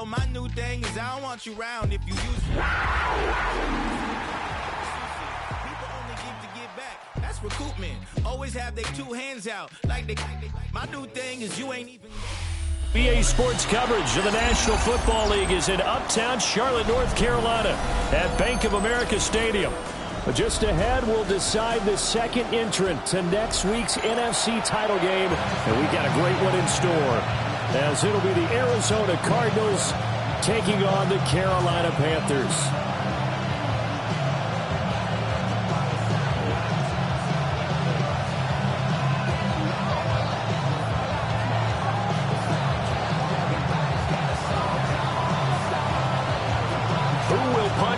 know, my new thing is I don't want you around if you use it. People only give to give back. That's recoupment. Always have their two hands out. My new thing is you ain't even... BA Sports coverage of the National Football League is in Uptown Charlotte, North Carolina at Bank of America Stadium. But just ahead, we'll decide the second entrant to next week's NFC title game. And we got a great one in store, as it'll be the Arizona Cardinals taking on the Carolina Panthers.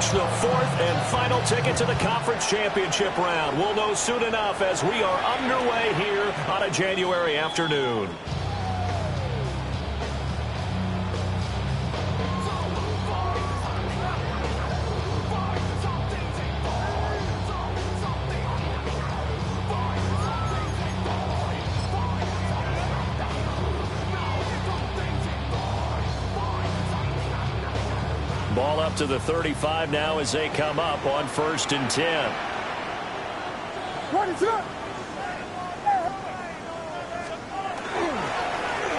The fourth and final ticket to the conference championship round. We'll know soon enough as we are underway here on a January afternoon. Ball up to the 35 now as they come up on 1st and 10.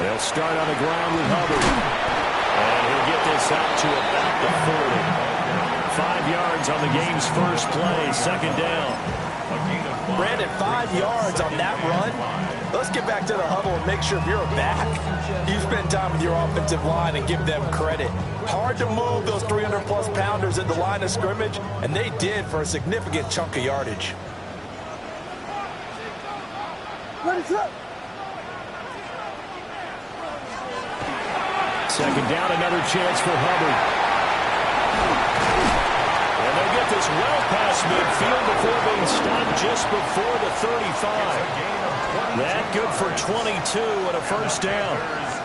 They'll start on the ground with Hubbard. And he'll get this out to about the 40. 5 yards on the game's first play, 2nd down. Brandon, 5 yards on that run. Let's get back to the huddle and make sure if you're a back, you spend time with your offensive line and give them credit. Hard to move those 300-plus pounders at the line of scrimmage, and they did for a significant chunk of yardage. Second down, another chance for Hubbard. And they'll get this well past midfield before being stopped just before the 35. That good for 22 and a 1st down.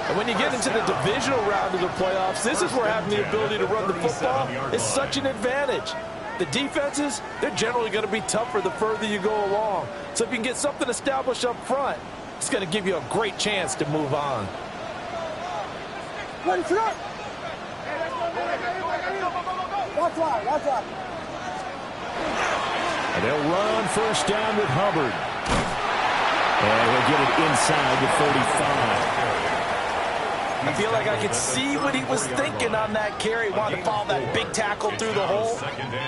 And when you get into the divisional round of the playoffs, this is where having the ability to run the football is such an advantage. The defenses, they're generally going to be tougher the further you go along. So if you can get something established up front, it's going to give you a great chance to move on. Watch out. And they'll run on 1st down with Hubbard. And he'll get it inside the 45. I feel like I could see what he was thinking on that carry. Wanted to follow that big tackle through the hole.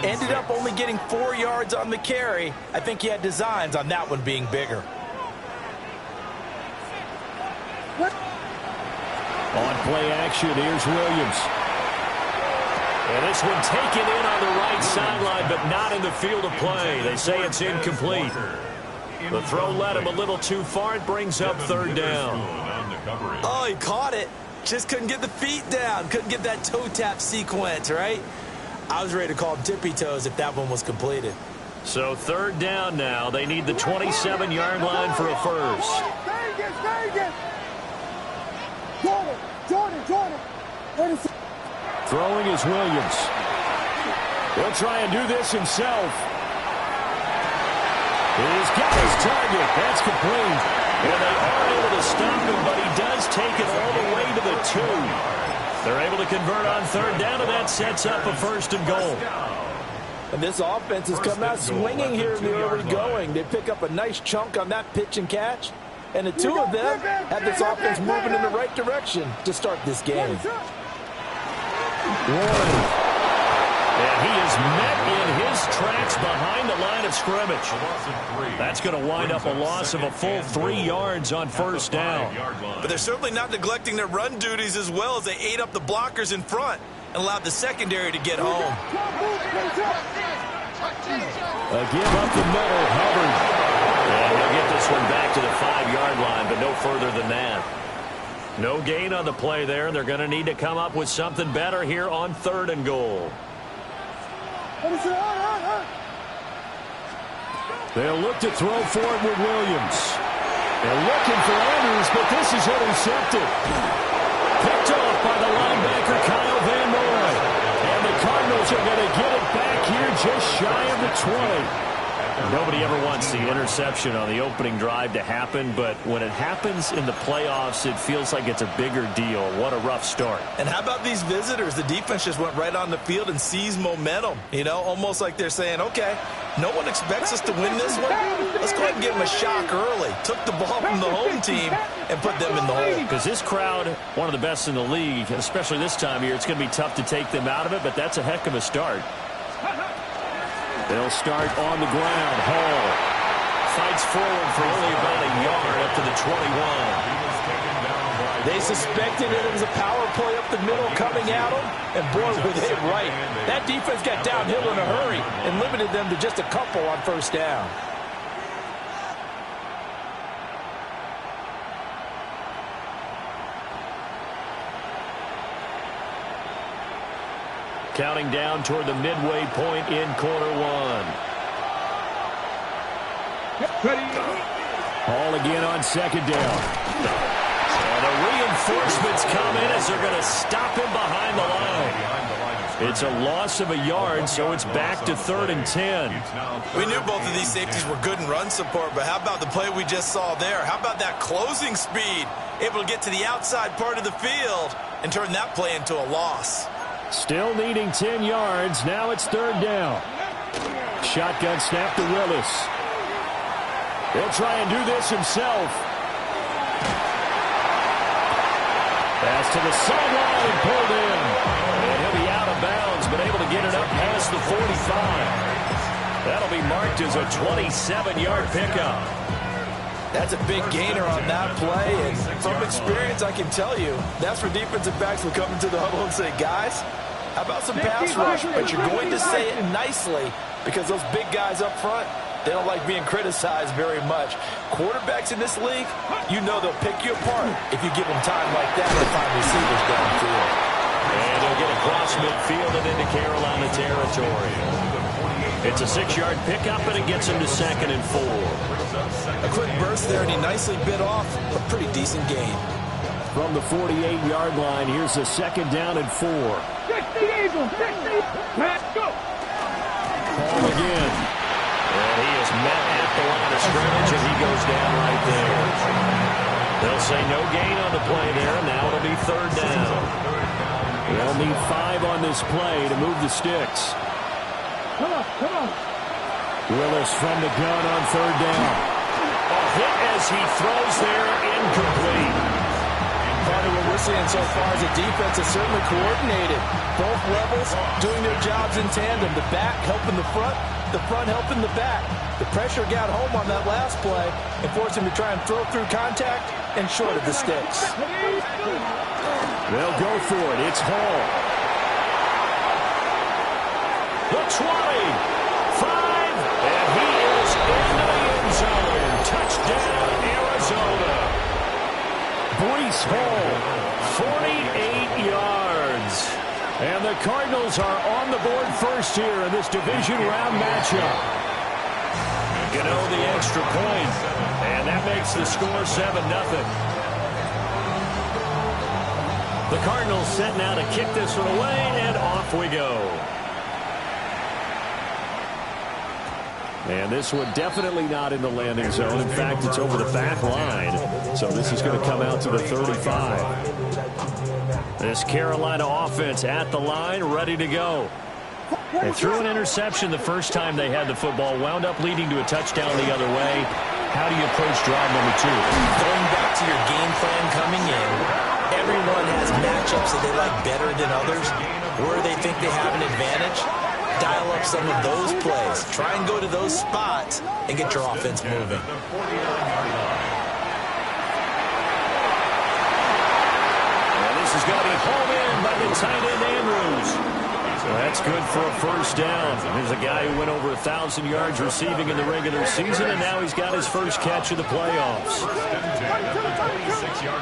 Ended up only getting 4 yards on the carry. I think he had designs on that one being bigger. On play action, here's Williams. And this one taken in on the right sideline, but not in the field of play. They say it's incomplete. The throw led him a little too far. It brings up 3rd down. Oh, he caught it. Just couldn't get the feet down. Couldn't get that toe tap sequence, right? I was ready to call him tippy toes if that one was completed. So 3rd down now. They need the 27-yard line for a first. Jordan. Throwing is Williams. He'll try and do this himself. He's got his target. That's complete. And they are able to stop him, but he does take it all the way to the 2. They're able to convert on 3rd down, and that sets up a 1st and goal. And this offense has come out swinging here in the early going. They pick up a nice chunk on that pitch and catch. And the two of them have this offense moving in the right direction to start this game. And he is met in his tracks behind the line of scrimmage. That's going to wind up a loss of a full 3 yards on 1st down. But they're certainly not neglecting their run duties as well as they ate up the blockers in front and allowed the secondary to get home. A give up the middle, Hubbard. And he'll get this one back to the 5-yard line, but no further than that. No gain on the play there. They're going to need to come up with something better here on 3rd and goal. They'll look to throw for it with Williams. They're looking for Andrews, but this is intercepted. Picked off by the linebacker, Kyle Van Noy. And the Cardinals are going to get it back here just shy of the 20. Nobody ever wants the interception on the opening drive to happen, but when it happens in the playoffs, it feels like it's a bigger deal. What a rough start. And how about these visitors? The defense just went right on the field and seized momentum. You know, almost like they're saying, okay, no one expects us to win this one. Let's go ahead and give them a shock early. Took the ball from the home team and put them in the hole. Because this crowd, one of the best in the league, especially this time of year, it's going to be tough to take them out of it, but that's a heck of a start. They'll start on the ground. Hall fights forward for only about a yard up to the 21. They suspected it was a power play up the middle coming at them, and boy, were they right. That defense got downhill in a hurry and limited them to just a couple on first down. Counting down toward the midway point in quarter one. Hall again on second down. And the reinforcements come in as they're going to stop him behind the line. It's a loss of a yard, so it's back to 3rd and 10. We knew both of these safeties were good in run support, but how about the play we just saw there? How about that closing speed? Able to get to the outside part of the field and turn that play into a loss. Still needing 10 yards. Now it's 3rd down. Shotgun snap to Willis. He'll try and do this himself. Pass to the sideline and pulled in. And he'll be out of bounds, but able to get it up past the 45. That'll be marked as a 27-yard pickup. That's a big gainer on that play, and from experience, I can tell you, that's where defensive backs will come into the huddle and say, guys, how about some pass rush? But you're going to say it nicely because those big guys up front, they don't like being criticized very much. Quarterbacks in this league, you know they'll pick you apart if you give them time like that to find receivers downfield. And he'll get across midfield and into Carolina territory. It's a 6-yard pickup, and it gets him to 2nd and 4. A quick burst there, and he nicely bit off a pretty decent gain. From the 48-yard line, here's a 2nd down and 4. 60 Eagles, 60. Let's go. Ball again. And he is met at the line of scrimmage, and he goes down right there. They'll say no gain on the play there. Now it'll be 3rd down. They'll need 5 on this play to move the sticks. Come on, come on. Willis from the gun on 3rd down. A hit as he throws there, incomplete. Part of what we're seeing so far is the defense is certainly coordinated. Both levels doing their jobs in tandem. The back helping the front helping the back. The pressure got home on that last play and forced him to try and throw through contact and short of the sticks. They'll go for it. It's Hall. The 20. 5. And he is into the end zone. Touchdown, Arizona. Breece Hall, 48 yards. And the Cardinals are on the board first here in this division round matchup. Gano the extra point, and that makes the score 7-0. The Cardinals set now to kick this one away, and off we go. And this one definitely not in the landing zone. In fact, it's over the back line. So this is going to come out to the 35. This Carolina offense at the line, ready to go. They threw an interception the first time they had the football, wound up leading to a touchdown the other way. How do you approach drive number 2? Going back to your game plan coming in, everyone has matchups that they like better than others. Where they think they have an advantage, dial up some of those plays. Try and go to those spots and get your offense moving. And this is going to be hauled in by the tight end Andrews. So that's good for a first down. There's a guy who went over 1,000 yards receiving in the regular season, and now he's got his first catch of the playoffs.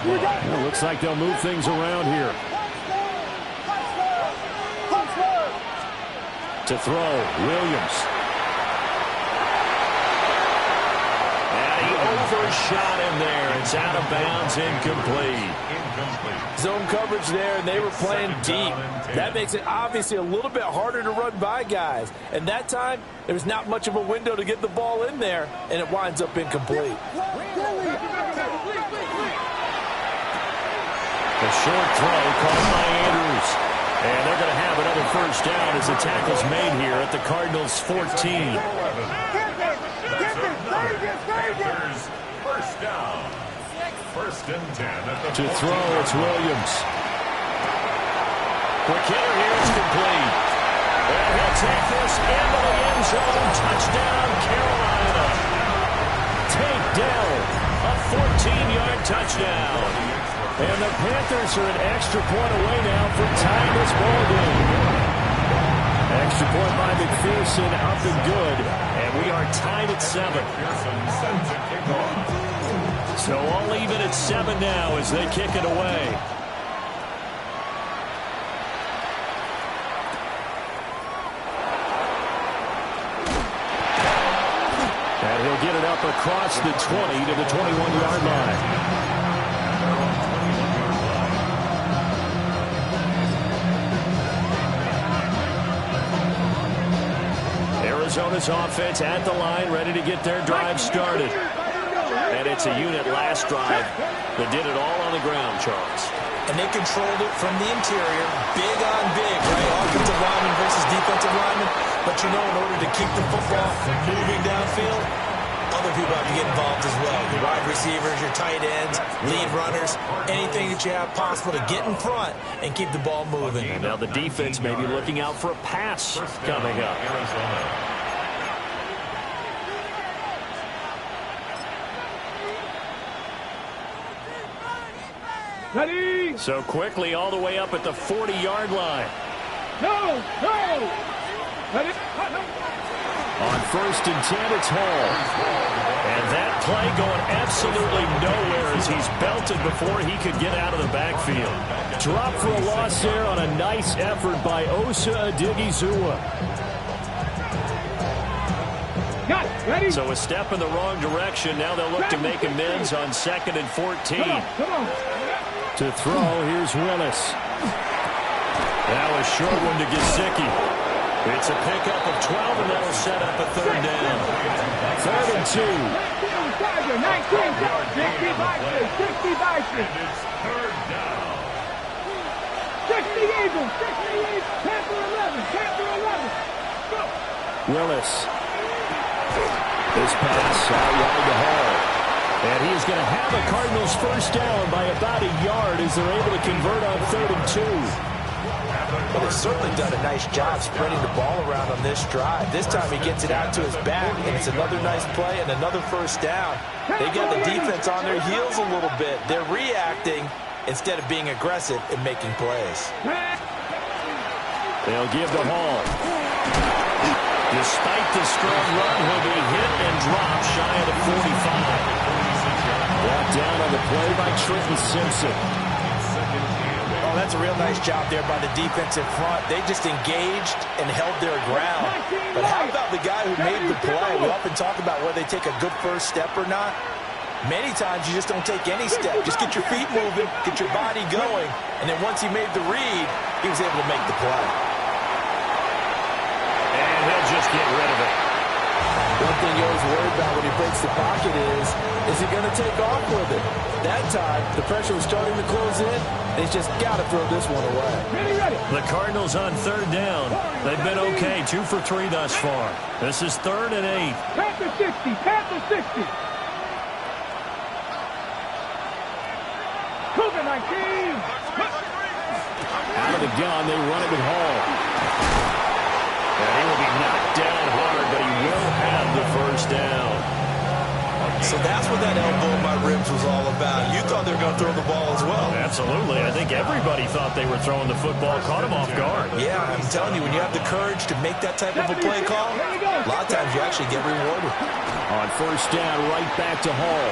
Well, looks like they'll move things around here. To throw, Williams. And he First shot in there. It's out of bounds, incomplete. Zone coverage there, and they were playing deep. That makes it obviously a little bit harder to run by guys. And that time, there was not much of a window to get the ball in there, and it winds up incomplete. The short throw caught by Andrews. And they're going to have another first down as the tackle's made here at the Cardinals' 14. First down. First and 10. To throw, it's Williams. Quick hitter here, it's complete. And he'll take this into the end zone. Touchdown, Carolina. Take down a 14-yard touchdown. And the Panthers are an extra point away now from tying this ball game. Extra point by McPherson, up and good. And we are tied at 7. So all even at 7 now as they kick it away. And he'll get it up across the 20 to the 21-yard line. Arizona's offense at the line, ready to get their drive started. And it's a unit last drive that did it all on the ground, Charles. And they controlled it from the interior, big on big, right? Offensive lineman versus defensive lineman. But you know, in order to keep the football moving downfield, other people have to get involved as well. Your wide receivers, your tight ends, lead runners, anything that you have possible to get in front and keep the ball moving. And now the defense may be looking out for a pass coming up. Ready? So quickly all the way up at the 40-yard line. No! Ready? On first and 10, it's Hall. And that play going absolutely nowhere as he's belted before he could get out of the backfield. Drop for a loss there on a nice effort by Osa Odighizuwa. Got it. Ready? So a step in the wrong direction. Now they'll look to make amends on 2nd and 14. Come on. To throw, here's Willis. That was short one to Gesicki. It's a pickup of 12, and that'll set up a third down. 3rd and 2. 60 Bison. 60 Eagles. Panther 11. Go. Willis. This pass out wide to Hall. And he is going to have a Cardinals first down by about a yard as they're able to convert on 3rd and 2. Well, they've certainly done a nice job spreading the ball around on this drive. This time he gets it out to his back, and it's another nice play and another first down. They got the defense on their heels a little bit. They're reacting instead of being aggressive and making plays. They'll give the Hall. Despite the strong run, he'll be hit and dropped shy of the 45. Brought down on the play by Trenton Simpson. Oh, that's a real nice job there by the defense in front. They just engaged and held their ground. But how about the guy who made the play? We often talk about whether they take a good first step or not. Many times you just don't take any step. Just get your feet moving, get your body going, and then once he made the read, he was able to make the play. And he'll just get rid of it. One thing you always worry about when he breaks the pocket is he going to take off with it? That time, the pressure was starting to close in. They just got to throw this one away. The Cardinals on 3rd down. They've been okay, 2 for 3 thus far. This is 3rd and 8. Panther 60. COVID-19. Out of the gun, they run it with Hall. And he will be knocked down hard, but he will have the first down. So that's what that elbow in my ribs was all about. You thought they were going to throw the ball as well. Absolutely. I think everybody thought they were throwing the football, caught him off guard. Yeah, I'm telling you, when you have the courage to make that type of a play call, a lot of times you actually get rewarded. On first down, right back to Hall.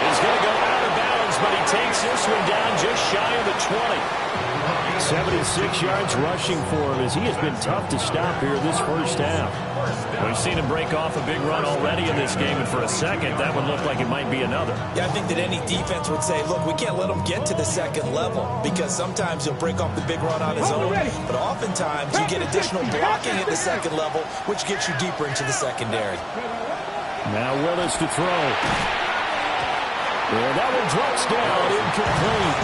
He's going to go out of bounds, but he takes this one down just shy of the 20. 76 yards rushing for him as he has been tough to stop here this first half. We've seen him break off a big run already in this game, and for a second, that would look like it might be another. Yeah, I think that any defense would say, look, we can't let him get to the second level because sometimes he'll break off the big run on his own, but oftentimes you get additional blocking at the second level, which gets you deeper into the secondary. Now Willis to throw. And that one drops down, incomplete.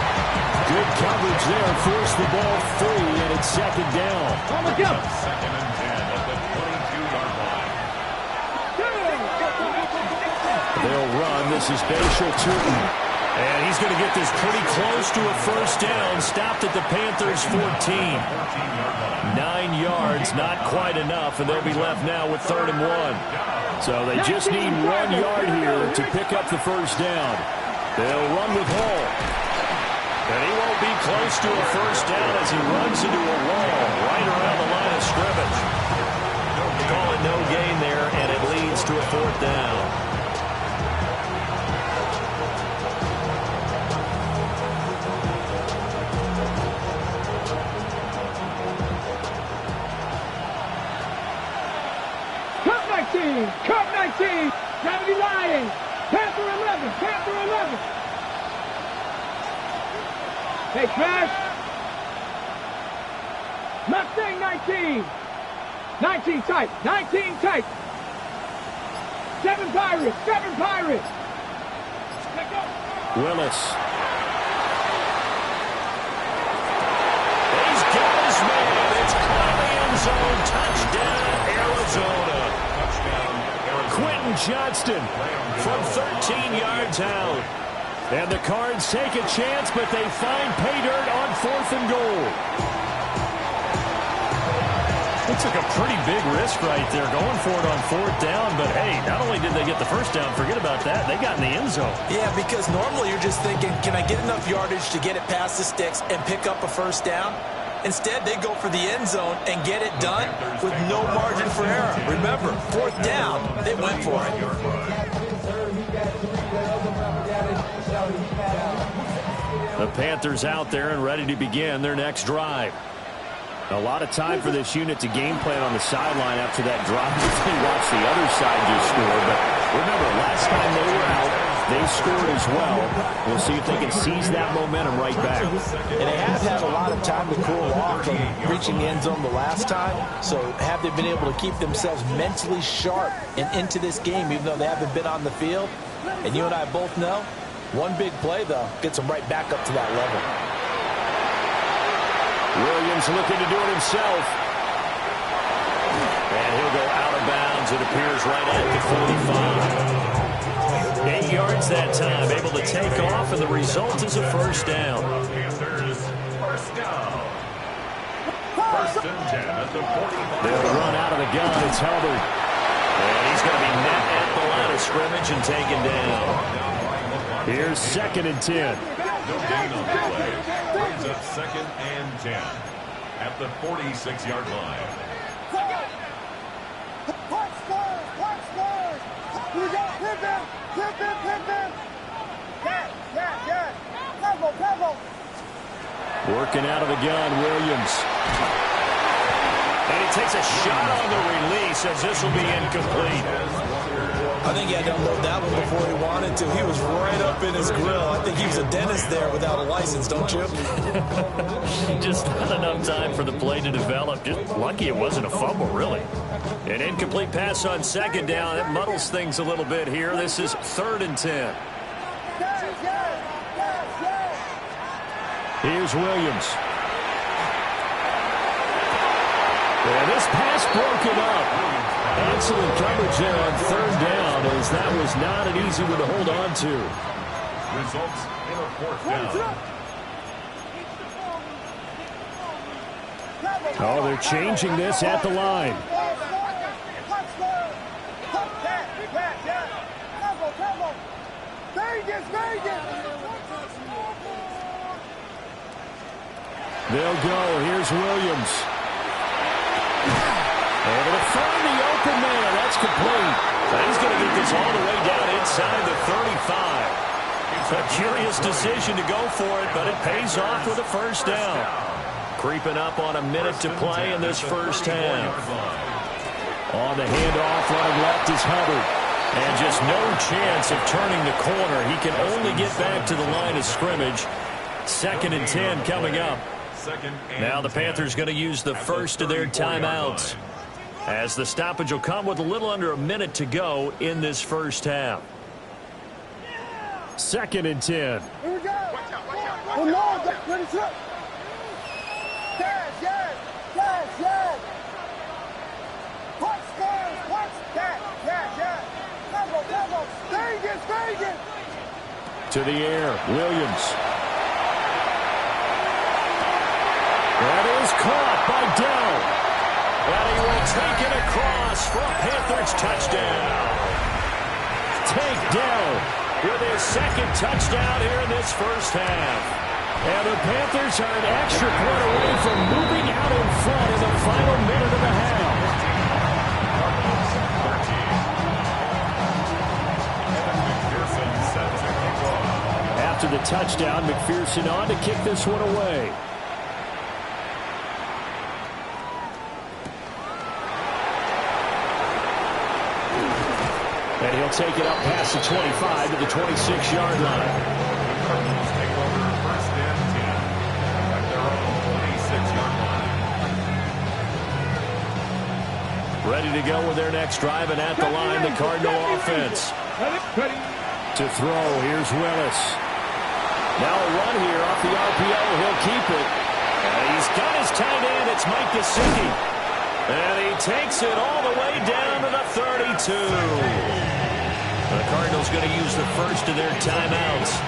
Good coverage there, forced the ball free, and it's second down. Second and 10 at the 22-yard line. They'll run. This is Bashal Tootin. And he's going to get this pretty close to a first down. Stopped at the Panthers' 14. 9 yards, not quite enough, and they'll be left now with 3rd and 1. So they just need 1 yard here to pick up the first down. They'll run with Hall. And he won't be close to a first down as he runs into a wall right around the line of scrimmage. Call it no gain there, and it leads to a 4th down. Cup 19, 70 Lions, Panther 11, Panther 11. Hey, Crash. Mustang 19. 19 tight, 19 tight. 7 Pirates, 7 Pirates. Let's go. Willis. He's got his man. It's caught in the end zone. Touchdown, Arizona. Quentin Johnston from 13 yards out. And the Cards take a chance, but they find pay dirt on 4th and goal. They took a pretty big risk right there going for it on 4th down. But, hey, not only did they get the first down, forget about that, they got in the end zone. Yeah, because normally you're just thinking, can I get enough yardage to get it past the sticks and pick up a first down? Instead, they go for the end zone and get it done with no margin for error. Remember, 4th down, they went for it. The Panthers out there and ready to begin their next drive. A lot of time for this unit to game plan on the sideline after that drive. They watch the other side just score. But remember, last time they were out, they scored as well. We'll see if they can seize that momentum right back. And they have had a lot of time to cool off from reaching the end zone the last time. So have they been able to keep themselves mentally sharp and into this game, even though they haven't been on the field? And you and I both know, one big play, though, gets them right back up to that level. Williams looking to do it himself. And he'll go out of bounds. It appears right at the 45. 8 yards that time, able to take off, and the result is a first down. Panthers, first down. 1st and 10 at the 45. They'll run out of the gun. It's Hubbard. And he's going to be met at the line of scrimmage and taken down. Here's 2nd and 10. No gain on the play. Brings up 2nd and 10 at the 46-yard line. Working out of the gun, Williams. And he takes a shot on the release as this will be incomplete. I think he had to unload that one before he wanted to. He was right up in his grill. I think he was a dentist there without a license, don't you? Just not enough time for the play to develop. Just lucky it wasn't a fumble, really. An incomplete pass on 2nd down. That muddles things a little bit here. This is 3rd and 10. Here's Williams. And this pass broken up. Excellent coverage there on 3rd down, as that was not an easy one to hold on to. Results in a 4th down. Oh, they're changing this at the line. They'll go. Here's Williams. Able to find the open man. That's complete. And he's going to get this all the way down inside the 35. It's A curious decision to go for it, but it pays off with a first down. Creeping up on a minute to play in this first half. On the handoff, running left is Hubbard. And just no chance of turning the corner. He can only get back to the line of scrimmage. 2nd and 10 coming up. Now the Panthers going to use the first of their timeouts, as the stoppage will come with a little under a minute to go in this first half. 2nd and 10. Here we go. Oh, no. Let it trip. Yes. Watch, guys. Watch. Yes. Combo. Stay again. To the air, Williams. That is caught by Dell. And he will take it across for a Panthers touchdown. Take Dell with his 2nd touchdown here in this first half. And the Panthers are an extra point away from moving out in front in the final minute of the half. After the touchdown, McPherson on to kick this one away. And he'll take it up past the 25 to the 26-yard line. Cardinals take over 1st and 10 at their own 26-yard line. Ready to go with their next drive, and at the line, the Cardinal offense. To throw, here's Willis. Now a run here off the RPO. He'll keep it. And he's got his tight end. It's Mike Gesicki. And he takes it all the way down to the 32. The Cardinals going to use the first of their timeouts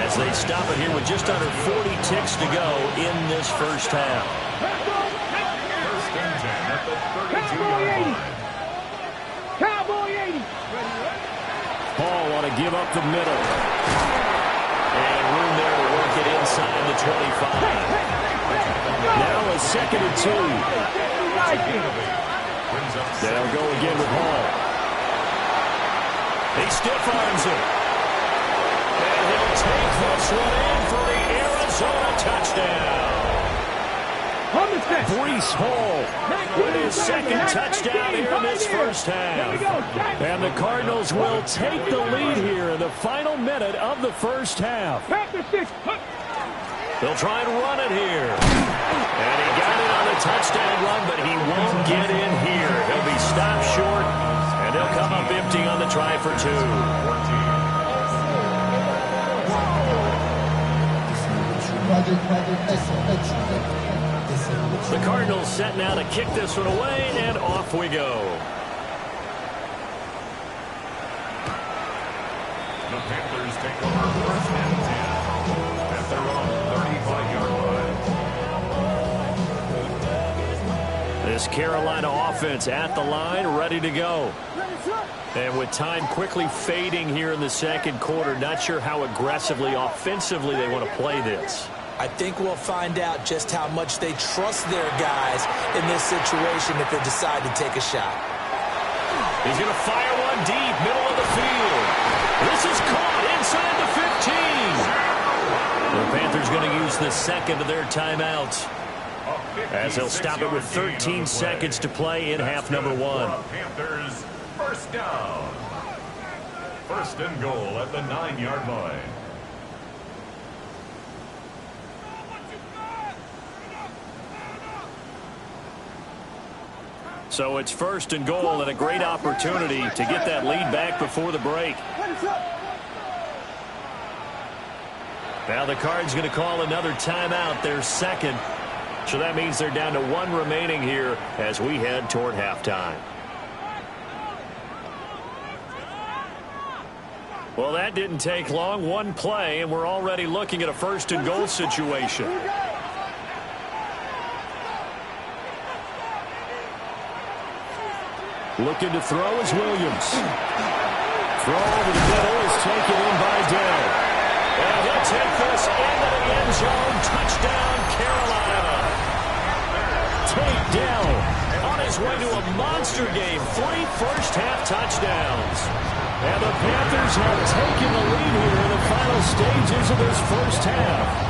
as they stop it here with just under 40 ticks to go in this first half. 1st and 10 at the 32-yard line. Cowboy 80. Paul want to give up the middle. And room there to work it inside the 25. Now a 2nd and 2. They'll go again with Hall. He stiff-arms it. And he'll take this one in for the Arizona touchdown. Breece Hall with his 2nd touchdown here in this first half. And the Cardinals will take the lead here in the final minute of the first half. They'll try and run it here. And he got it on the touchdown run, but he won't get in here. He'll be stopped short, and he'll come up empty on the try for 2. The Cardinals set now to kick this one away, and off we go. The Panthers take over 1st and 10 at their own 35-yard line. This Carolina offense at the line, ready to go. And with time quickly fading here in the 2nd quarter, not sure how aggressively, offensively they want to play this. I think we'll find out just how much they trust their guys in this situation if they decide to take a shot. He's going to fire one deep, middle of the field. This is caught inside the 15. The Panthers going to use the 2nd of their timeouts, as they'll stop it with 13 seconds to play in half number 1. Panthers, first down. 1st and goal at the 9-yard line. So it's 1st and goal, and a great opportunity to get that lead back before the break. Now the Cards going to call another timeout, their 2nd. So that means they're down to 1 remaining here as we head toward halftime. Well, that didn't take long. 1 play, and we're already looking at a 1st and goal situation. Looking to throw is Williams. Throw over the middle is taken in by Dell. And he'll take this into the end zone. Touchdown, Carolina. Tate Dell on his way to a monster game. 3 first-half touchdowns. And the Panthers have taken the lead here in the final stages of this first half.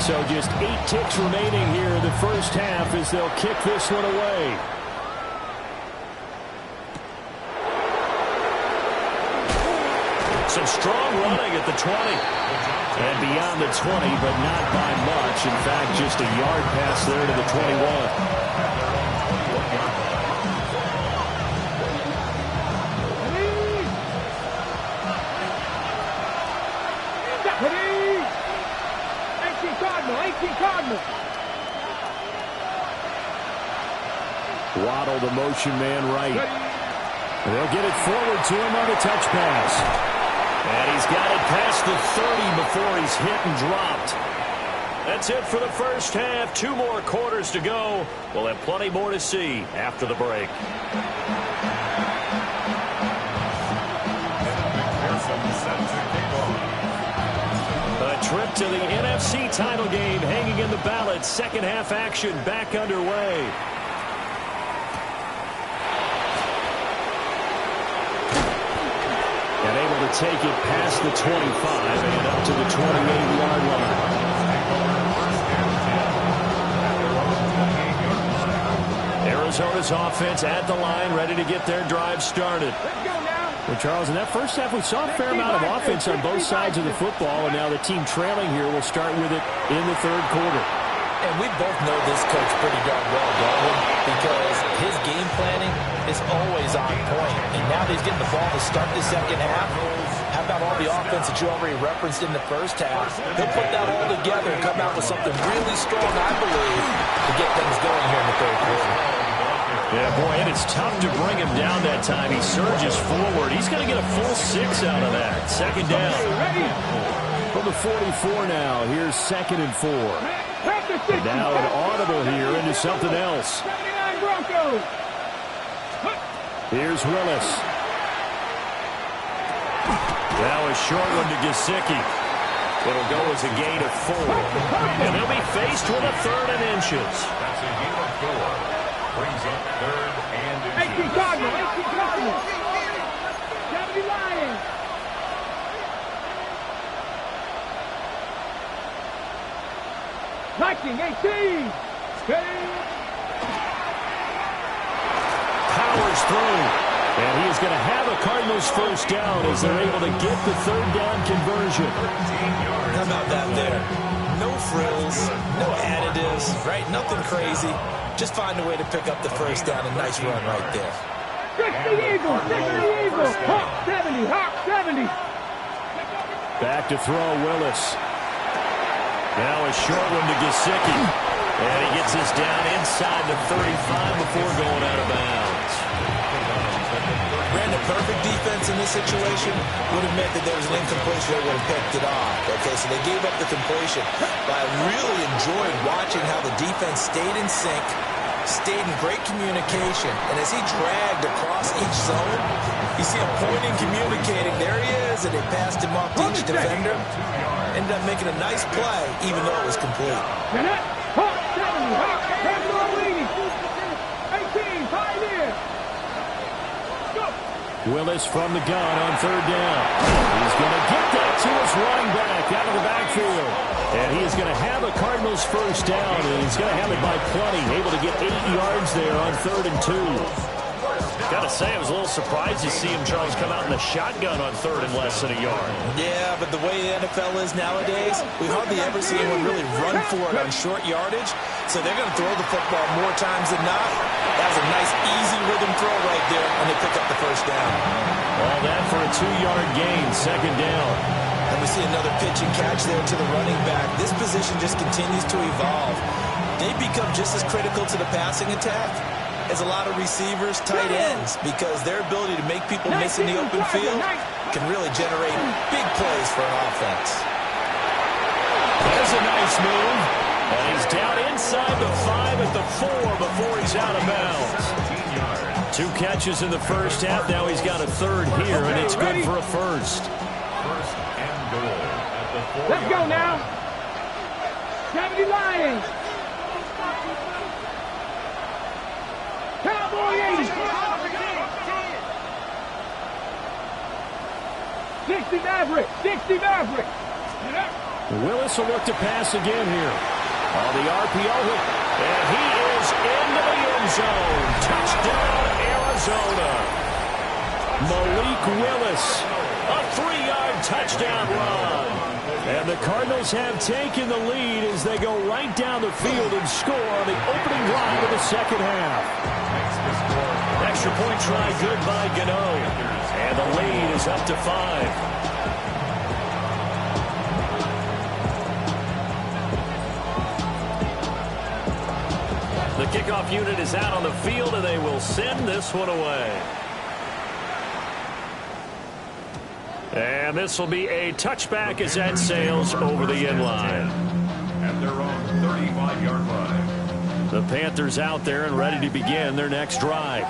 So just 8 ticks remaining here in the first half as they'll kick this one away. Some strong running at the 20. And beyond the 20, but not by much. In fact, just a yard pass there to the 21. Waddle, the motion man right. They'll get it forward to him on a touch pass. And he's got it past the 30 before he's hit and dropped. That's it for the first half. 2 more quarters to go. We'll have plenty more to see after the break. A trip to the NFC title game hanging in the balance. Second half action back underway. And able to take it past the 25 and up to the 28-yard line. Arizona's offense at the line, ready to get their drive started. Well, Charles, in that first half, we saw a fair amount of offense on both sides of the football, and now the team trailing here will start with it in the third quarter. And we both know this coach pretty darn well, don't we? Because his game planning is always on point. And now that he's getting the ball to start the second half, how about all the offense that you already referenced in the first half? He'll put that all together and come out with something really strong, I believe, to get things going here in the third quarter. Yeah, boy, and it's tough to bring him down that time. He surges forward. He's going to get a full 6 out of that. Second down. From the 44 now, here's 2nd and 4. And now an audible here into something else. Here's Willis. Now a short one to Gesicki. It'll go as a gain of 4. And they'll be faced with a 3rd and inches. That's a gain of 4. Brings up 3rd and inches. 18 Cardinals. 70 Lions. Liking 18. Powers through. And he is going to have a Cardinals first down as they're able to get the 3rd down conversion. How about that there? No frills, no additives, right? Nothing crazy. Just find a way to pick up the first down. A nice run right there. 60 Eagles. 60 Eagles. Hawk 70. Hawk 70. Back to throw, Willis. Now a short one to Gesicki. And he gets us down inside the 35 before going out of bounds. Brandon, perfect defense in this situation would have meant that there was an incompletion. They would have picked it off. Okay, so they gave up the completion. But I really enjoyed watching how the defense stayed in sync, stayed in great communication. And as he dragged across each zone, you see him pointing, communicating. There he is, and they passed him off to each defender. Ended up making a nice play, even though it was complete. Hawk 70. Hawk 18. Pioneer. Willis from the gun on 3rd down. He's going to get that to his running back out of the backfield. And he is going to have a Cardinals first down, and he's going to have it by plenty. Able to get 8 yards there on 3rd and 2. Got to say, I was a little surprised to see him, Charles, come out in the shotgun on 3rd and less than a yard. Yeah, but the way the NFL is nowadays, we hardly ever see anyone really run for it on short yardage. So they're going to throw the football more times than not. That was a nice, easy rhythm throw right there, and they pick up the first down. All that for a 2-yard gain, 2nd down. And we see another pitch and catch there to the running back. This position just continues to evolve. They become just as critical to the passing attack as a lot of receivers, tight ends, because their ability to make people miss in the open field can really generate big plays for an offense. There's a nice move. And he's down inside the 5 at the 4 before he's out of bounds. 2 catches in the first half. Now he's got a 3rd here, and it's good for a first. First and goal at the 4-yard line. Let's go now. 70 Lions. Cowboy 80. 60 Maverick. 60 Maverick. Willis will look to pass again here. On the RPO hook. And he is into the end zone. Touchdown, Arizona. Malik Willis. A 3-yard touchdown run. And the Cardinals have taken the lead as they go right down the field and score on the opening drive of the second half. Extra point try good by Gano. And the lead is up to 5. The kickoff unit is out on the field, and they will send this one away. And this will be a touchback as that sails over the end line. At their own 35-yard line. The Panthers out there and ready to begin their next drive.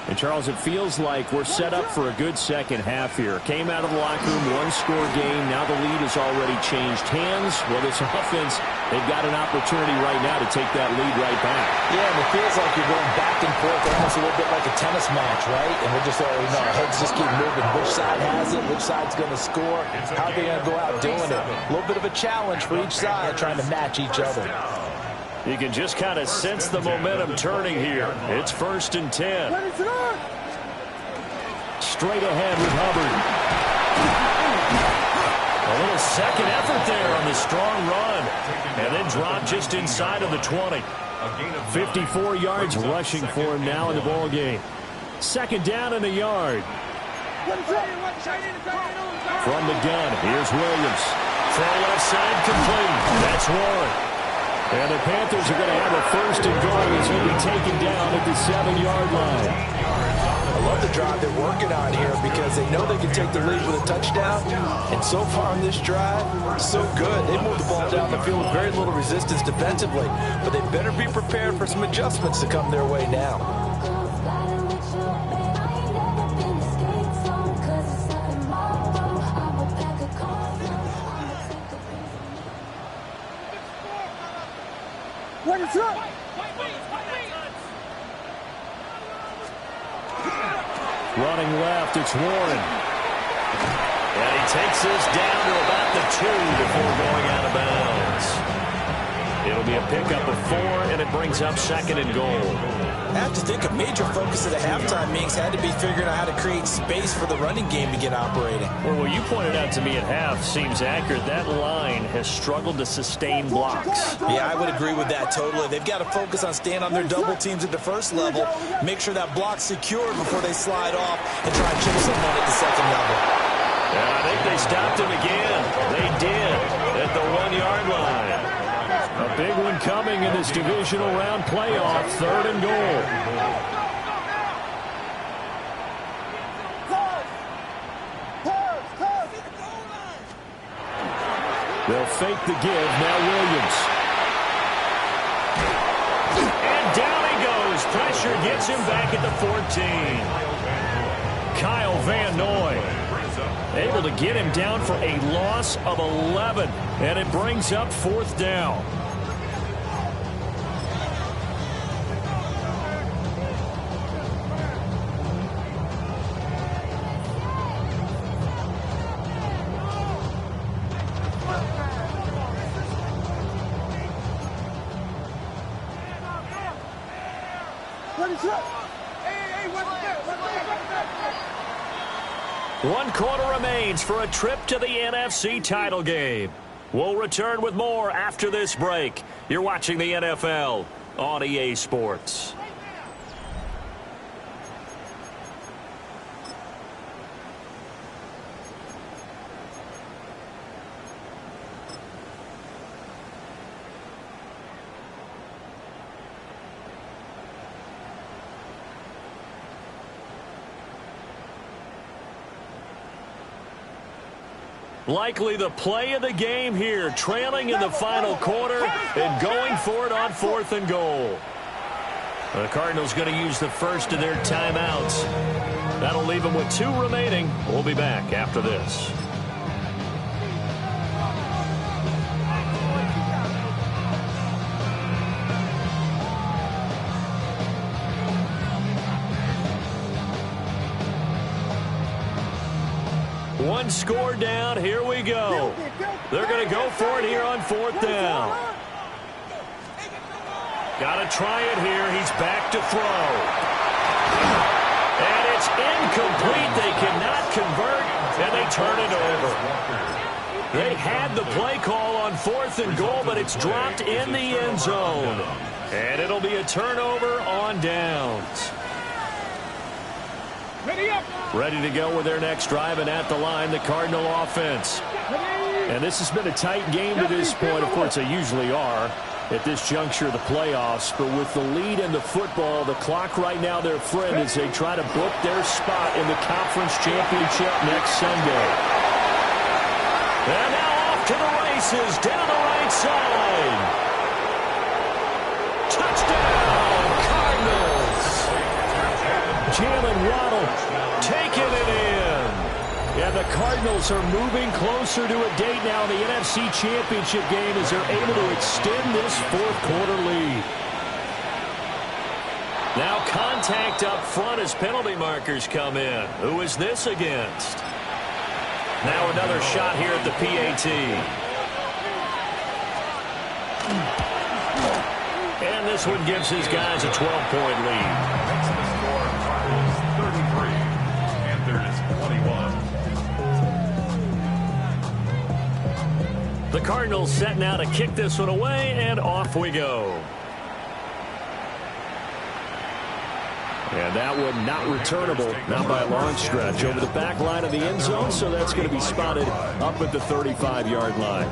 And, Charles, it feels like we're set up for a good second half here. Came out of the locker room, one-score game. Now the lead has already changed hands. Well, this offense, they've got an opportunity right now to take that lead right back. Yeah, and it feels like you're going back and forth, almost a little bit like a tennis match, right? And we're just already know our heads just keep moving. Which side has it? Which side's going to score? How are they going to go out doing it? A little bit of a challenge for each side, trying to match each other. You can just kind of sense the momentum turning here. It's 1st and 10. Straight ahead with Hubbard. A little second effort there on the strong run. And then drop just inside of the 20. 54 yards rushing for him now in the ball game. Second down and a yard. From the gun, here's Williams. Throw left side complete. That's Warren. And the Panthers are going to have a 1st and goal as he'll be taken down at the 7-yard line. I love the drive they're working on here because they know they can take the lead with a touchdown. And so far on this drive, so good. They moved the ball down the field with very little resistance defensively. But they better be prepared for some adjustments to come their way now. What is up? Running left, it's Warren. And he takes this down to about the 2 before going out of bounds. It'll be a pickup of 4, and it brings up 2nd and goal. I have to think a major focus of the halftime meetings had to be figuring out how to create space for the running game to get operating. Well, what you pointed out to me at half seems accurate. That line has struggled to sustain blocks. Yeah, I would agree with that totally. They've got to focus on staying on their double teams at the first level, make sure that block's secured before they slide off and try and chip someone at the second level. And I think they stopped him again. They did at the 1-yard line. A big one coming in this divisional round playoff, 3rd and goal. They'll fake the give, now Williams. And down he goes. Pressure gets him back at the 14. Kyle Van Noy able to get him down for a loss of 11. And it brings up 4th down. One quarter remains for a trip to the NFC title game. We'll return with more after this break. You're watching the NFL on EA Sports. Likely the play of the game here, trailing in the final quarter and going for it on 4th and goal. The Cardinals going to use the first of their timeouts. That'll leave them with 2 remaining. We'll be back after this. One score down. Here we go. They're going to go for it here on 4th down. Got to try it here. He's back to throw. And it's incomplete. They cannot convert, and they turn it over. They had the play call on 4th and goal, but it's dropped in the end zone. And it'll be a turnover on downs. Ready to go with their next drive, and at the line, the Cardinal offense. And this has been a tight game to this point. Of course, they usually are at this juncture of the playoffs. But with the lead in the football, the clock right now their friend as they try to book their spot in the conference championship next Sunday. And now off to the races, down the right side. Touchdown, Cardinals. Jalen Waddle taking it in. And the Cardinals are moving closer to a date now in the NFC Championship game as they're able to extend this 4th quarter lead. Now contact up front as penalty markers come in. Who is this against? Now another shot here at the PAT. And this one gives his guys a 12-point lead. Makes the score Cardinals 33, Panthers 21. The Cardinals set now to kick this one away, and off we go. And that one not returnable, not by a long stretch, over the back line of the end zone, so that's going to be spotted up at the 35-yard line.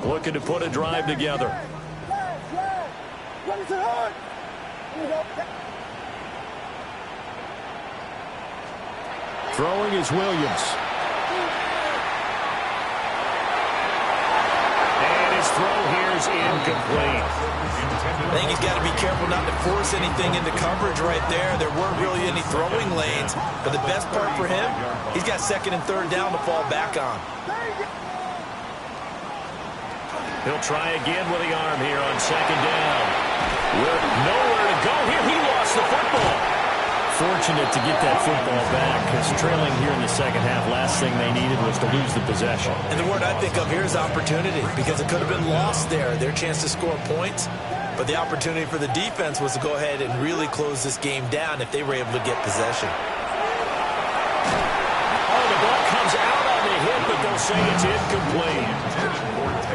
Looking to put a drive together. Throwing is Williams. And his throw here is incomplete. I think he's got to be careful not to force anything into coverage right there. There weren't really any throwing lanes. But the best part for him, he's got 2nd and 3rd down to fall back on. He'll try again with the arm here on 2nd down. With nowhere to go here, he lost the football. Fortunate to get that football back because trailing here in the second half, last thing they needed was to lose the possession. And the word I think of here is opportunity because it could have been lost there, their chance to score points. But the opportunity for the defense was to go ahead and really close this game down if they were able to get possession. Oh, the ball comes out on the hit, but they'll say it's incomplete.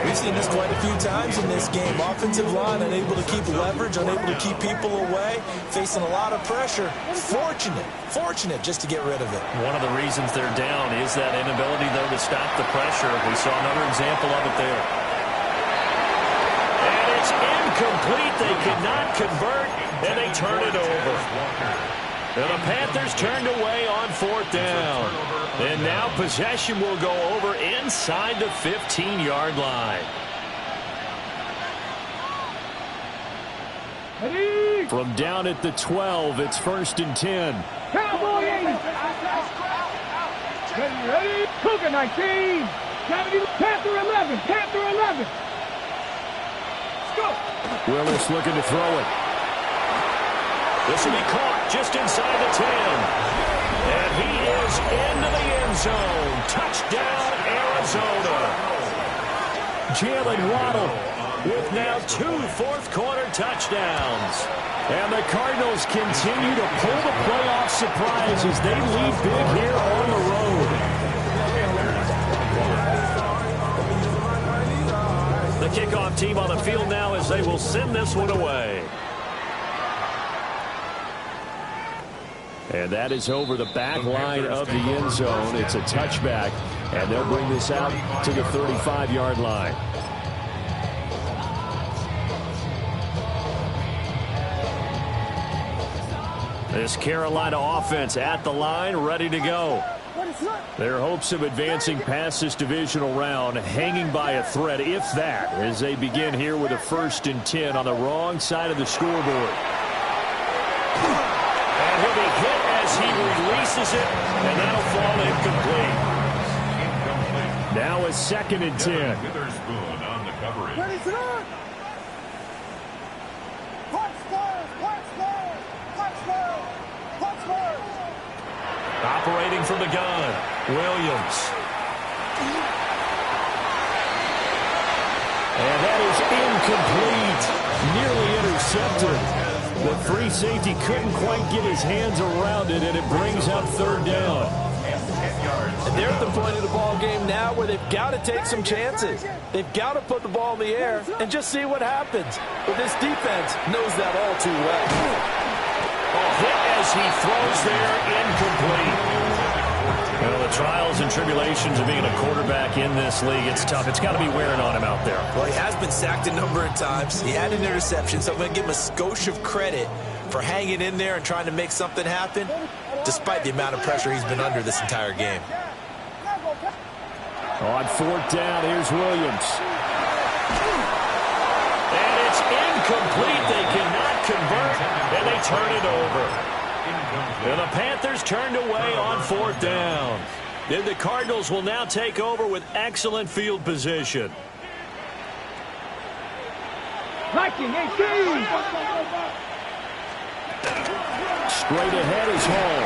We've seen this quite a few times in this game. Offensive line unable to keep leverage, unable to keep people away, facing a lot of pressure. Fortunate just to get rid of it. One of the reasons they're down is that inability, though, to stop the pressure. We saw another example of it there. And it's incomplete. They cannot convert, and they turn it over. And the Panthers turned away on 4th down. And now possession will go over inside the 15-yard line. Ready? From down at the 12, it's 1st and 10. Cowboy 80. Ready? Cougar 19. Panther 11. Panther 11. Let's go. Willis looking to throw it. This will be caught just inside the 10. And he is into the end zone. Touchdown, Arizona. Jalen Waddle with now 2 fourth-quarter touchdowns. And the Cardinals continue to pull the playoff surprise as they lead big here on the road. The kickoff team on the field now as they will send this one away. And that is over the back line of the end zone. It's a touchback, and they'll bring this out to the 35-yard line. This Carolina offense at the line, ready to go. Their hopes of advancing past this divisional round hanging by a thread, if that, as they begin here with a 1st and 10 on the wrong side of the scoreboard. And he'll be hit as he releases it, and that'll fall incomplete. Now a 2nd and 10. Witherspoon on the coverage. Operating waiting from the gun. Williams. And that is incomplete. Nearly intercepted. The free safety couldn't quite get his hands around it, and it brings up third down. And they're at the point of the ball game now where they've got to take some chances. They've got to put the ball in the air and just see what happens. But this defense knows that all too well. Hit as he throws there, incomplete. Well, the trials and tribulations of being a quarterback in this league, it's tough. It's got to be wearing on him out there. Well, he has been sacked a number of times. He had an interception, so I'm going to give him a skosh of credit for hanging in there and trying to make something happen, despite the amount of pressure he's been under this entire game. On fourth down, here's Williams. And it's incomplete. They cannot convert, and they turn it over. And the Panthers turned away on fourth down. Then the Cardinals will now take over with excellent field position. Straight ahead is Hall.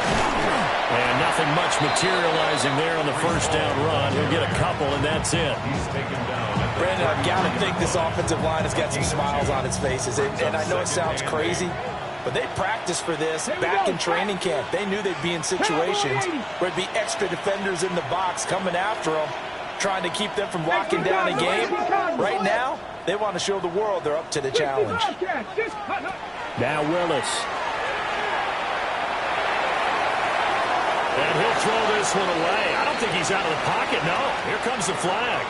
And nothing much materializing there on the first down run. He'll get a couple, and that's it. Brandon, I've got to think this offensive line has got some smiles on its faces. And I know it sounds crazy, but they practiced for this back in training camp. They knew they'd be in situations where there'd be extra defenders in the box coming after them, trying to keep them from locking down a game. Right now, they want to show the world they're up to the challenge. Now Willis. And he'll throw this one away. I don't think he's out of the pocket, no. Here comes the flag.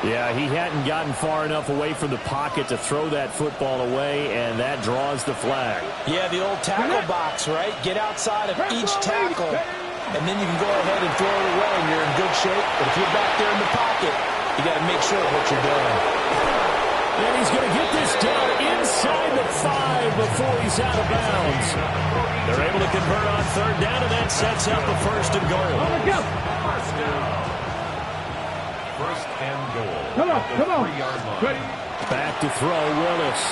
Yeah, he hadn't gotten far enough away from the pocket to throw that football away, and that draws the flag. Yeah, the old tackle box, right? Get outside of each tackle, and then you can go ahead and throw it away, and you're in good shape. But if you're back there in the pocket, you got to make sure of what you're doing. And he's going to get this down inside the 5 before he's out of bounds. They're able to convert on third down, and that sets up the first and goal. First and goal. Come on. 3-yard line. Ready? Back to throw, Willis.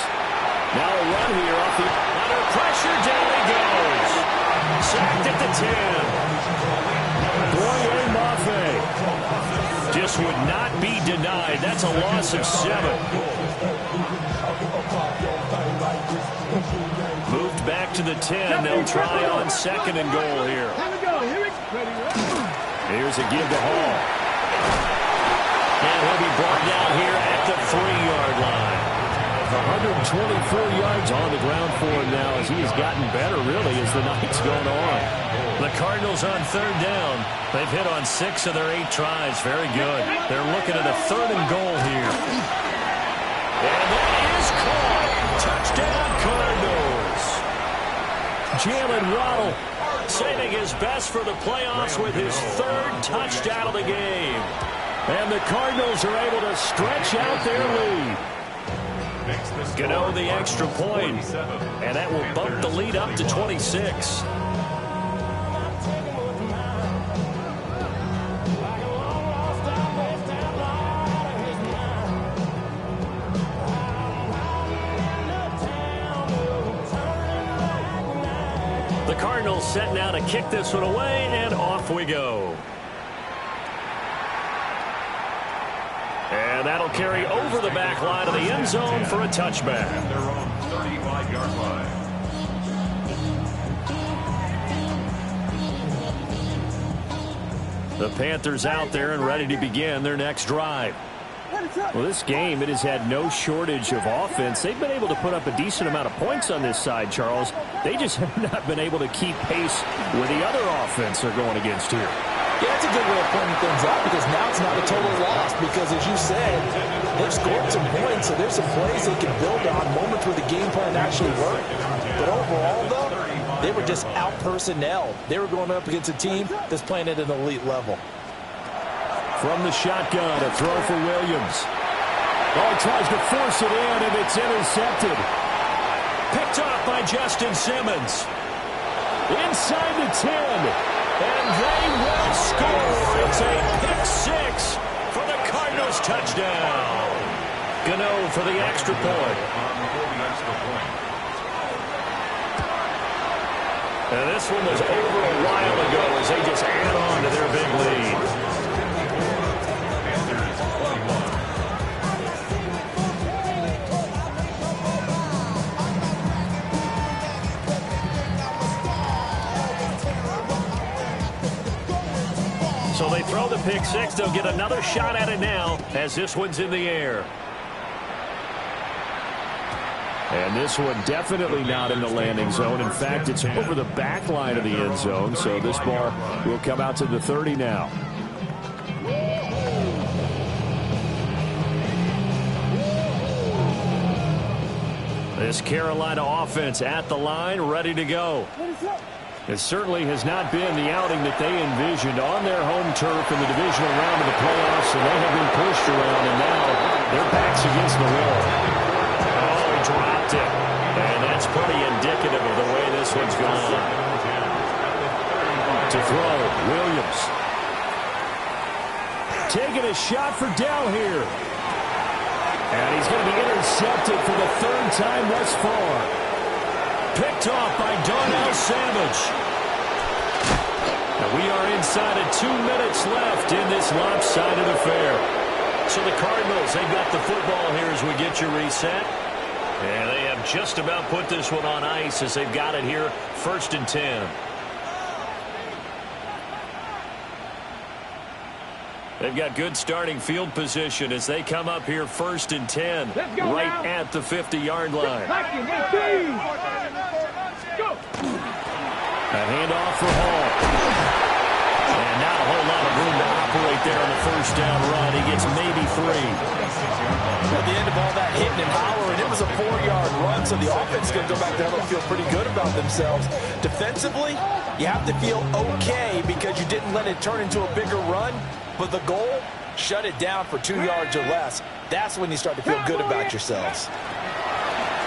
Now a run here off the under pressure. Down he goes. Sacked at the 10. Boye Mafe just would not be denied. That's a loss of 7. Moved back to the 10. They'll try on second and goal here. Here's a give to Hall. And he'll be brought down here at the 3-yard line. 124 yards on the ground for him now as he has gotten better, really, as the night's gone on. The Cardinals on third down. They've hit on 6 of their 8 tries. Very good. They're looking at a third and goal here. And that is caught. Touchdown, Cardinals. Jalen Waddle saving his best for the playoffs with his 3rd touchdown of the game. And the Cardinals are able to stretch out their lead. Gano the extra point, and that will bump the lead up to 26. The Cardinals set now to kick this one away, and off we go. And that'll carry over the back line of the end zone for a touchback. At their own 35-yard line. The Panthers out there and ready to begin their next drive. Well, this game, it has had no shortage of offense. They've been able to put up a decent amount of points on this side, Charles. They just have not been able to keep pace with the other offense they're going against here. Yeah, that's a good way of pointing things out because now it's not a total loss because, as you said, they've scored some points, so there's some plays they can build on, moments where the game plan actually worked. But overall, though, they were just out-personnel. They were going up against a team that's playing at an elite level. From the shotgun, a throw for Williams. Oh, tries to force it in, and it's intercepted. Picked off by Justin Simmons. Inside the 10. And they will score. It's a pick-6 for the Cardinals touchdown. Gano for the extra point. And this one was over a while ago They throw the pick six. They'll get another shot at it now as this one's in the air. And this one definitely not in the landing zone. In fact, it's over the back line of the end zone. So this ball will come out to the 30 now. This Carolina offense at the line, ready to go. It certainly has not been the outing that they envisioned on their home turf in the divisional round of the playoffs, and they have been pushed around, and now their back's against the wall. Oh, he dropped it. And that's pretty indicative of the way this one's gone. To throw, Williams. Taking a shot for Dell here. And he's going to be intercepted for the third time thus far. Picked off by Darnell Savage. And we are inside of 2 minutes left in this lopsided affair. So the Cardinals, they've got the football here as we get your reset. And they have just about put this one on ice as they've got it here, 1st and 10. They've got good starting field position as they come up here 1st and 10, right now at the 50-yard line. A handoff for Hall. And not a whole lot of room to operate there on the first down run. He gets maybe 3. At the end of all that hitting and hollering, it was a 4-yard run, so the offense is going to go back there and feel pretty good about themselves. Defensively, you have to feel okay because you didn't let it turn into a bigger run. But the goal, shut it down for 2 yards or less. That's when you start to feel good about yourselves.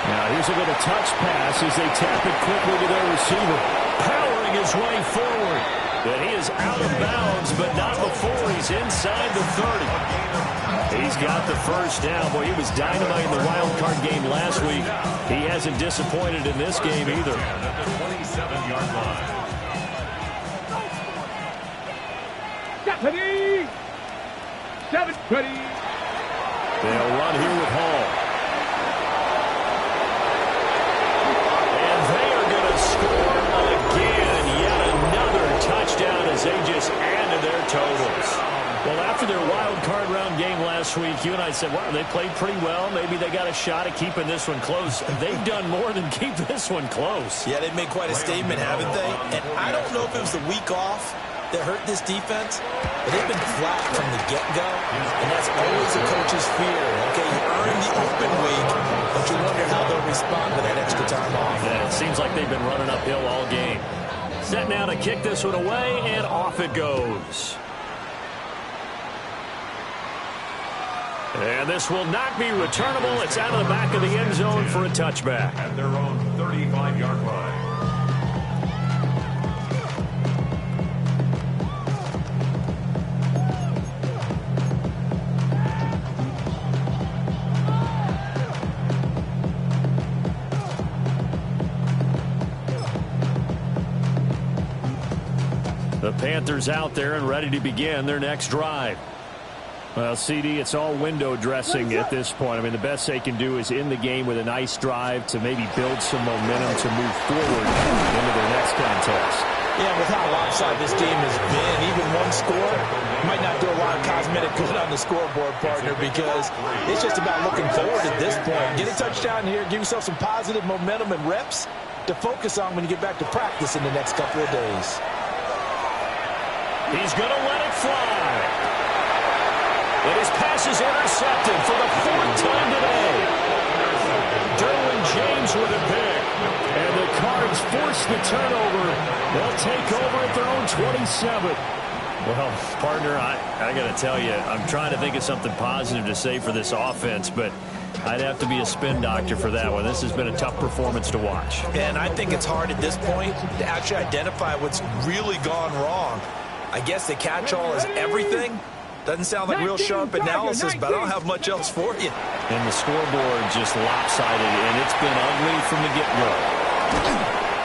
Now here's a little touch pass as they tap it quickly to their receiver. Powering his way forward. But he is out of bounds, but not before he's inside the 30. He's got the first down. Boy, he was dynamite in the wild card game last week. He hasn't disappointed in this game either. 27-yard line. They'll run here with Hall. And they are going to score again. Yet another touchdown as they just add to their totals. Well, after their wild card round game last week, you and I said, wow, they played pretty well. Maybe they got a shot at keeping this one close. They've done more than keep this one close. Yeah, they've made quite a statement, haven't they? And I don't know if it was the week off that hurt this defense, but they've been flat from the get-go, and that's always a coach's fear. Okay, you earn the open week, but you wonder how they'll respond with that extra time off. Yeah, it seems like they've been running uphill all game. Set now to kick this one away, and off it goes. And this will not be returnable. It's out of the back of the end zone for a touchback. At their own 35-yard line. The Panthers out there and ready to begin their next drive. Well, CD, it's all window dressing at this point. I mean, the best they can do is in the game with a nice drive to maybe build some momentum to move forward into their next contest. Yeah, with how lopsided this game has been, even one score might not do a lot of cosmetic good on the scoreboard, partner, because it's just about looking forward at this point. Get a touchdown here, give yourself some positive momentum and reps to focus on when you get back to practice in the next couple of days. He's going to let it fly. And his pass is intercepted for the 4th time today. Derwin James with a pick. And the Cards force the turnover. They'll take over at their own 27. Well, partner, I got to tell you, I'm trying to think of something positive to say for this offense, but I'd have to be a spin doctor for that one. This has been a tough performance to watch. And I think it's hard at this point to actually identify what's really gone wrong. I guess the catch-all is everything. Doesn't sound like real sharp analysis, but I don't have much else for you. And the scoreboard just lopsided, and it's been ugly from the get-go.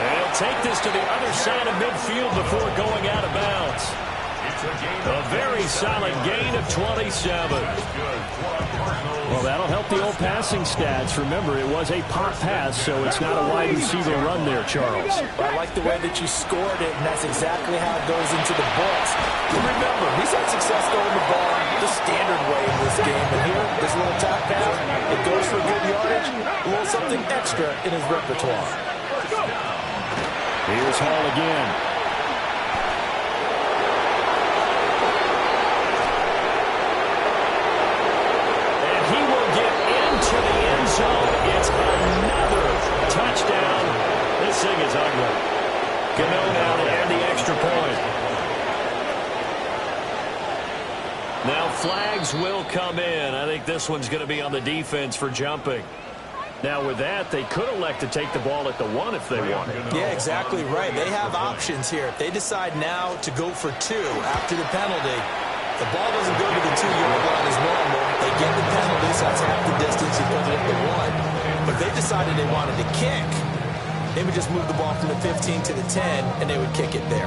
And he'll take this to the other side of midfield before going out of bounds. A very solid gain of 27. Well, that'll help the old passing stats. Remember, it was a pop pass, so it's not a wide receiver run there, Charles. I like the way that you scored it, and that's exactly how it goes into the books. But remember, he's had success throwing the ball the standard way in this game. And here, this little tap pass, it goes for good yardage, a little something extra in his repertoire. Here's Hall again. And he will get into the end zone. It's another touchdown. This thing is ugly. Gano now to add the extra point. Now flags will come in. I think this one's going to be on the defense for jumping. Now with that, they could elect to take the ball at the 1 if they wanted. Yeah, exactly right. They have options here. If they decide now to go for 2 after the penalty, the ball doesn't go to the 2-yard line as normal. They get the penalty, so that's half the distance. You put it at the 1. But if they decided they wanted to kick, they would just move the ball from the 15 to the 10, and they would kick it there.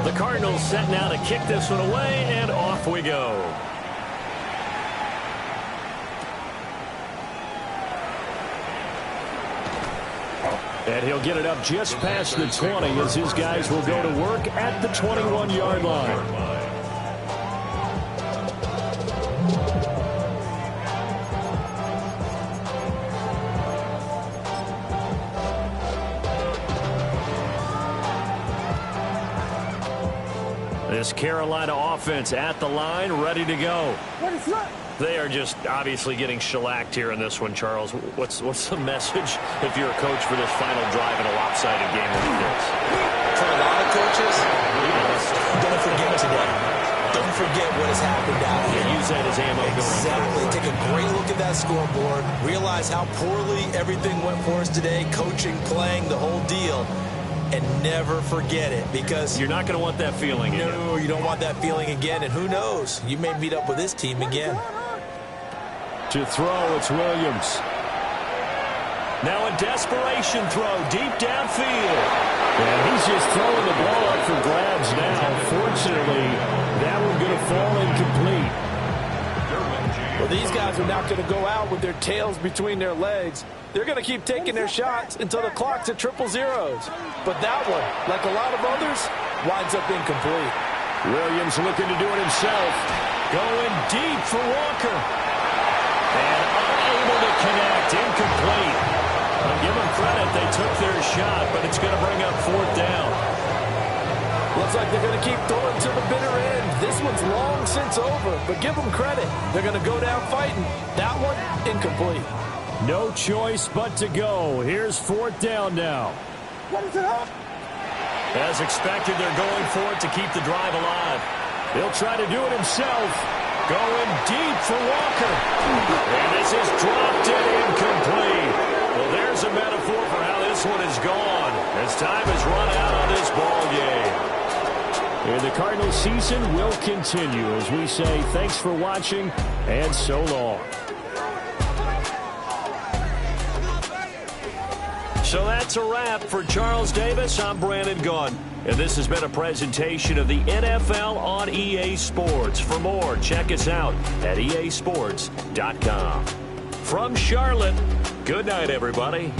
The Cardinals set now to kick this one away, and off we go. And he'll get it up just past the 20 as his guys will go to work at the 21-yard line. This Carolina offense at the line, ready to go. They are just obviously getting shellacked here in this one, Charles. What's the message if you're a coach for this final drive in a lopsided game like this? For a lot of coaches, don't forget today. Don't forget what has happened out here. Yeah, use that as ammo. Exactly. Take a great look at that scoreboard. Realize how poorly everything went for us today. Coaching, playing, the whole deal. And never forget it, because you're not going to want that feeling again. No, you don't want that feeling again. And who knows? You may meet up with this team again. To throw, it's Williams. Now a desperation throw deep downfield. And he's just throwing the ball up for grabs now. Fortunately, that one going to fall incomplete. Well, these guys are not going to go out with their tails between their legs. They're going to keep taking their shots until the clock's at 000. But that one, like a lot of others, winds up incomplete. Williams looking to do it himself. Going deep for Walker. And unable to connect. Incomplete. I'll give them credit. They took their shot, but it's going to bring up 4th down. Looks like they're going to keep throwing to the bitter end. This one's long since over, but give them credit. They're going to go down fighting. That one, incomplete. No choice but to go. Here's 4th down now. As expected, they're going for it to keep the drive alive. He'll try to do it himself. Going deep for Walker. And this is dropped and incomplete. Well, there's a metaphor for how this one is gone, as time has run out on this ball game. And the Cardinals season will continue as we say thanks for watching and so long. So that's a wrap for Charles Davis. I'm Brandon Gunn. And this has been a presentation of the NFL on EA Sports. For more, check us out at easports.com. From Charlotte, good night, everybody.